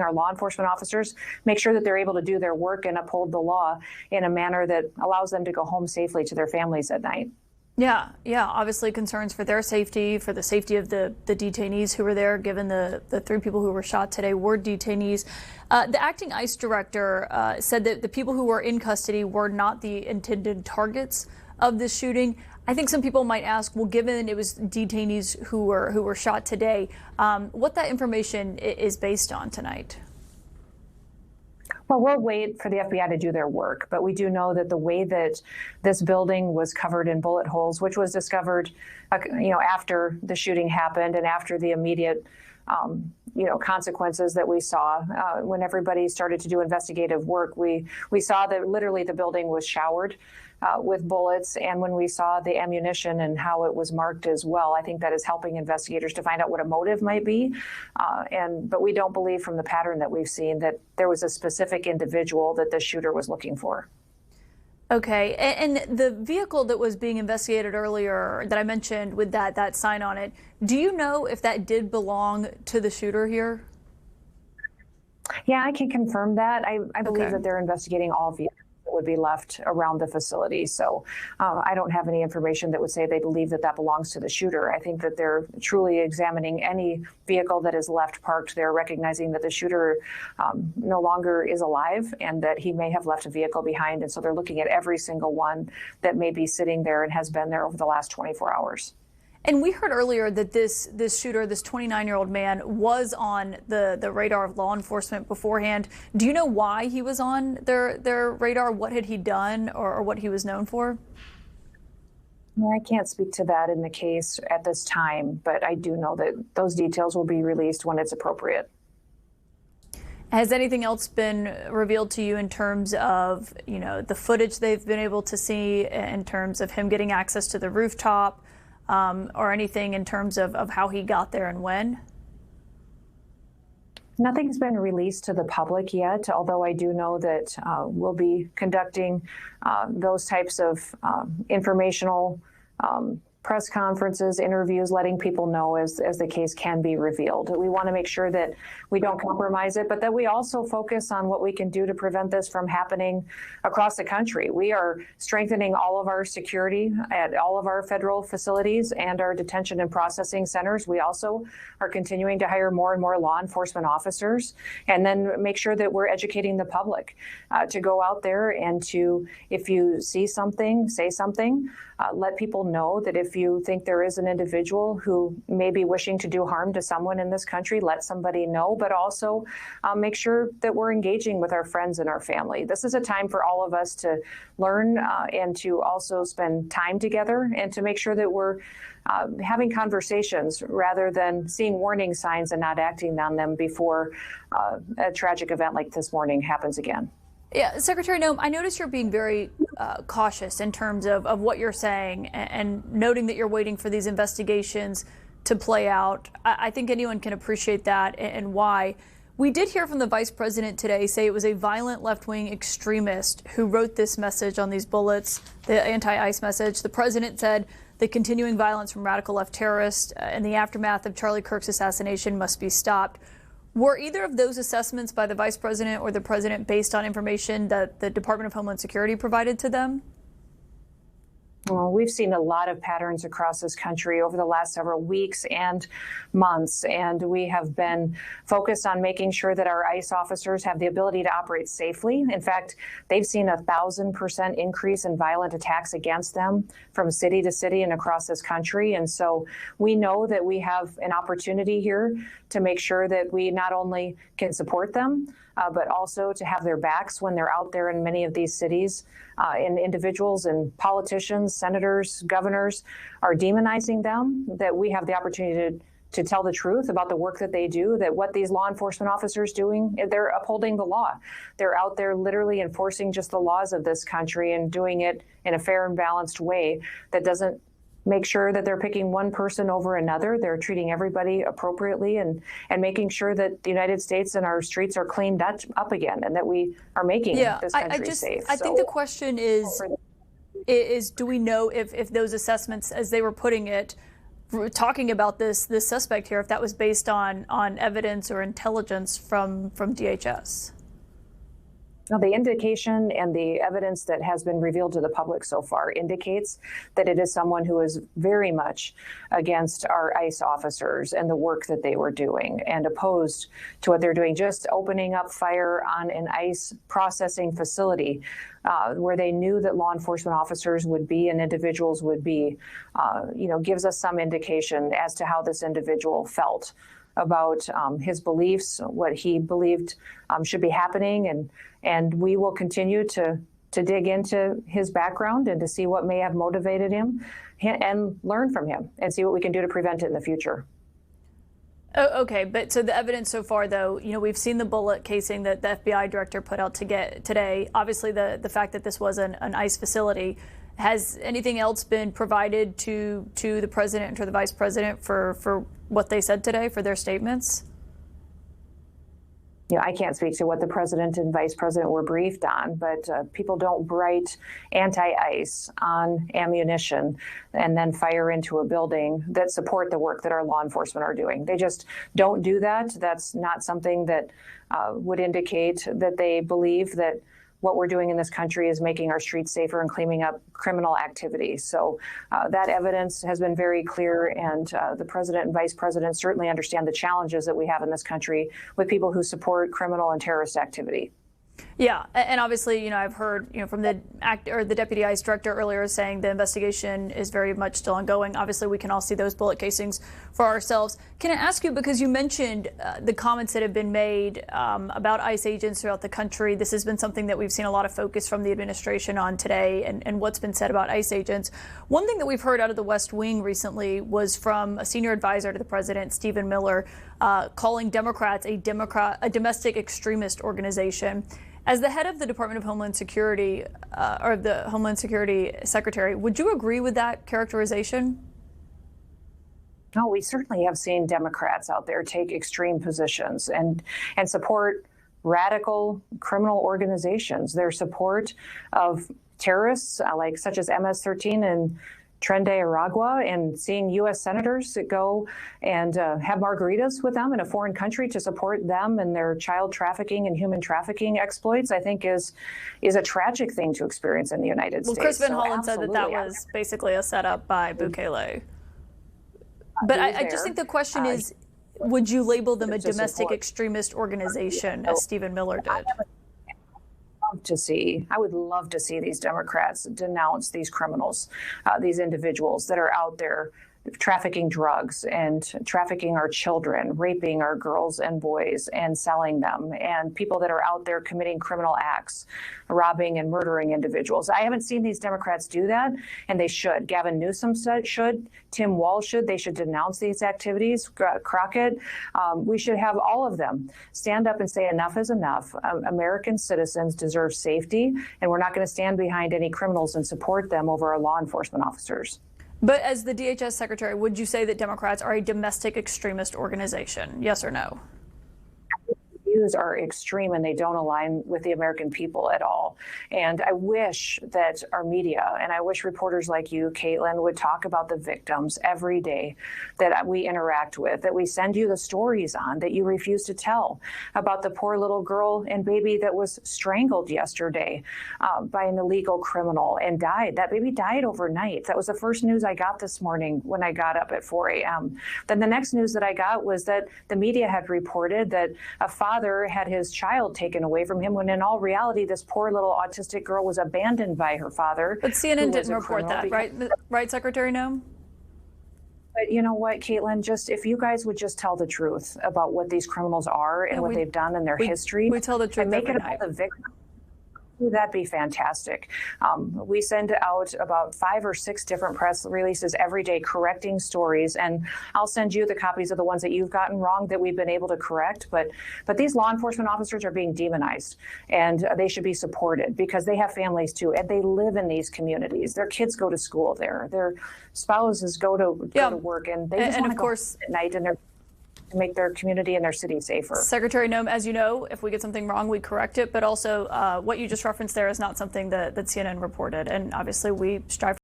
our law enforcement officers make sure that they're able to do their work and uphold the law in a manner that allows them to go home safely to their families at night. Yeah, obviously concerns for their safety, for the safety of the detainees who were there, given the 3 people who were shot today were detainees. The acting ICE director said that the people who were in custody were not the intended targets of this shooting. I think some people might ask, well, given it was detainees who were shot today, what that information is based on tonight. Well, we'll wait for the FBI to do their work, but we do know that the way that this building was covered in bullet holes, which was discovered, after the shooting happened and after the immediate, consequences that we saw when everybody started to do investigative work, we saw that literally the building was showered with bullets. And when we saw the ammunition and how it was marked as well, I think that is helping investigators to find out what a motive might be. But we don't believe from the pattern that we've seen that there was a specific individual that the shooter was looking for. Okay, and the vehicle that was being investigated earlier that I mentioned with that sign on it, do you know if that did belong to the shooter here? Yeah, I can confirm that. I believe that they're investigating all vehicles that would be left around the facility. So I don't have any information that would say they believe that belongs to the shooter. I think that they're truly examining any vehicle that is left parked there, recognizing that the shooter no longer is alive and that he may have left a vehicle behind. And so they're looking at every single one that may be sitting there and has been there over the last 24 hours. And we heard earlier that this shooter, this 29-year-old man, was on the radar of law enforcement beforehand. Do you know why he was on their radar? What had he done or what he was known for? I can't speak to that in the case at this time, but I do know that those details will be released when it's appropriate. Has anything else been revealed to you in terms of, the footage they've been able to see, in terms of him getting access to the rooftop? Or anything in terms of how he got there and when? Nothing's been released to the public yet, although I do know that we'll be conducting those types of informational press conferences, interviews, letting people know as the case can be revealed. We want to make sure that we don't compromise it, but that we also focus on what we can do to prevent this from happening across the country. We are strengthening all of our security at all of our federal facilities and our detention and processing centers. We also are continuing to hire more and more law enforcement officers, and then make sure that we're educating the public to go out there and to, if you see something, say something. Let people know that if you think there is an individual who may be wishing to do harm to someone in this country, let somebody know, but also make sure that we're engaging with our friends and our family. This is a time for all of us to learn and to also spend time together and to make sure that we're having conversations rather than seeing warning signs and not acting on them before a tragic event like this morning happens again. Yeah, Secretary Noem, I notice you're being very cautious in terms of what you're saying and noting that you're waiting for these investigations to play out. I think anyone can appreciate that and why. We did hear from the vice president today say it was a violent left-wing extremist who wrote this message on these bullets, the anti-ICE message. The president said the continuing violence from radical left terrorists in the aftermath of Charlie Kirk's assassination must be stopped. Were either of those assessments by the vice president or the president based on information that the Department of Homeland Security provided to them? Well, we've seen a lot of patterns across this country over the last several weeks and months, and we have been focused on making sure that our ICE officers have the ability to operate safely. In fact, they've seen 1,000% increase in violent attacks against them from city to city and across this country. And so we know that we have an opportunity here to make sure that we not only can support them, but also to have their backs when they're out there in many of these cities. And individuals and politicians, senators, governors are demonizing them, that we have the opportunity to tell the truth about the work that they do, that what these law enforcement officers doing, they're upholding the law. They're out there literally enforcing just the laws of this country and doing it in a fair and balanced way that doesn't make sure that they're picking one person over another. They're treating everybody appropriately and making sure that the United States and our streets are cleaned up again and that we are making this country safe. I think the question is do we know if those assessments, as they were putting it, talking about this suspect here, if that was based on evidence or intelligence from DHS. Now, the indication and the evidence that has been revealed to the public so far indicates that it is someone who is very much against our ICE officers and the work that they were doing and opposed to what they're doing, just opening up fire on an ICE processing facility where they knew that law enforcement officers would be and individuals would be, gives us some indication as to how this individual felt about his beliefs, what he believed should be happening, and we will continue to dig into his background and to see what may have motivated him and learn from him and see what we can do to prevent it in the future. Oh, okay, but so the evidence so far, though, we've seen the bullet casing that the FBI director put out today. Obviously, the fact that this was an ICE facility. Has anything else been provided to the president or the vice president for what they said today, for their statements? I can't speak to what the president and vice president were briefed on, but people don't write anti-ICE on ammunition and then fire into a building that support the work that our law enforcement are doing. They just don't do that. That's not something that would indicate that they believe that what we're doing in this country is making our streets safer and cleaning up criminal activity. So that evidence has been very clear, and the president and vice president certainly understand the challenges that we have in this country with people who support criminal and terrorist activity. Yeah, and obviously, I've heard, from the deputy ICE director earlier saying the investigation is very much still ongoing. Obviously, we can all see those bullet casings for ourselves. Can I ask you, because you mentioned the comments that have been made about ICE agents throughout the country. This has been something that we've seen a lot of focus from the administration on today, and what's been said about ICE agents. One thing that we've heard out of the West Wing recently was from a senior advisor to the president, Stephen Miller, calling Democrats a domestic extremist organization. As the head of the Department of Homeland Security, or the Homeland Security Secretary, would you agree with that characterization? No, we certainly have seen Democrats out there take extreme positions and support radical criminal organizations. Their support of terrorists such as MS-13 and Tren de Aragua, and seeing U.S. senators go and have margaritas with them in a foreign country to support them and their child trafficking and human trafficking exploits, I think is a tragic thing to experience in the United States. Well, Chris Van Hollen said that was basically a setup by Bukele. But I just think the question is, would you label them a domestic extremist organization, as Stephen Miller did? I would love to see these Democrats denounce these criminals, these individuals that are out there trafficking drugs and trafficking our children, raping our girls and boys and selling them, and people that are out there committing criminal acts, robbing and murdering individuals. I haven't seen these Democrats do that, and they should. Gavin Newsom should. Tim Walz should. They should denounce these activities. Crockett. We should have all of them stand up and say enough is enough. American citizens deserve safety, and we're not going to stand behind any criminals and support them over our law enforcement officers. But as the DHS secretary, would you say that Democrats are a domestic extremist organization? Yes or no? Views are extreme and they don't align with the American people at all. And I wish that our media, and I wish reporters like you, Caitlin, would talk about the victims every day that we interact with, that we send you the stories on that you refuse to tell, about the poor little girl and baby that was strangled yesterday by an illegal criminal and died. That baby died overnight. That was the first news I got this morning when I got up at 4 a.m. Then the next news that I got was that the media had reported that a father had his child taken away from him, when in all reality, this poor little autistic girl was abandoned by her father. But CNN didn't report that, right, Secretary Noem? But you know what, Caitlin, just if you guys would just tell the truth about what these criminals are and what they've done in their history, we tell the truth and make it about the victim. That'd be fantastic. We send out about 5 or 6 different press releases every day correcting stories, and I'll send you the copies of the ones that you've gotten wrong that we've been able to correct. But these law enforcement officers are being demonized, and they should be supported because they have families too, and they live in these communities. Their kids go to school there. Their spouses go to work, and they just want to go at night and they're to make their community and their city safer. Secretary Noem, as you know, if we get something wrong, we correct it. But also what you just referenced there is not something that CNN reported. And obviously we strive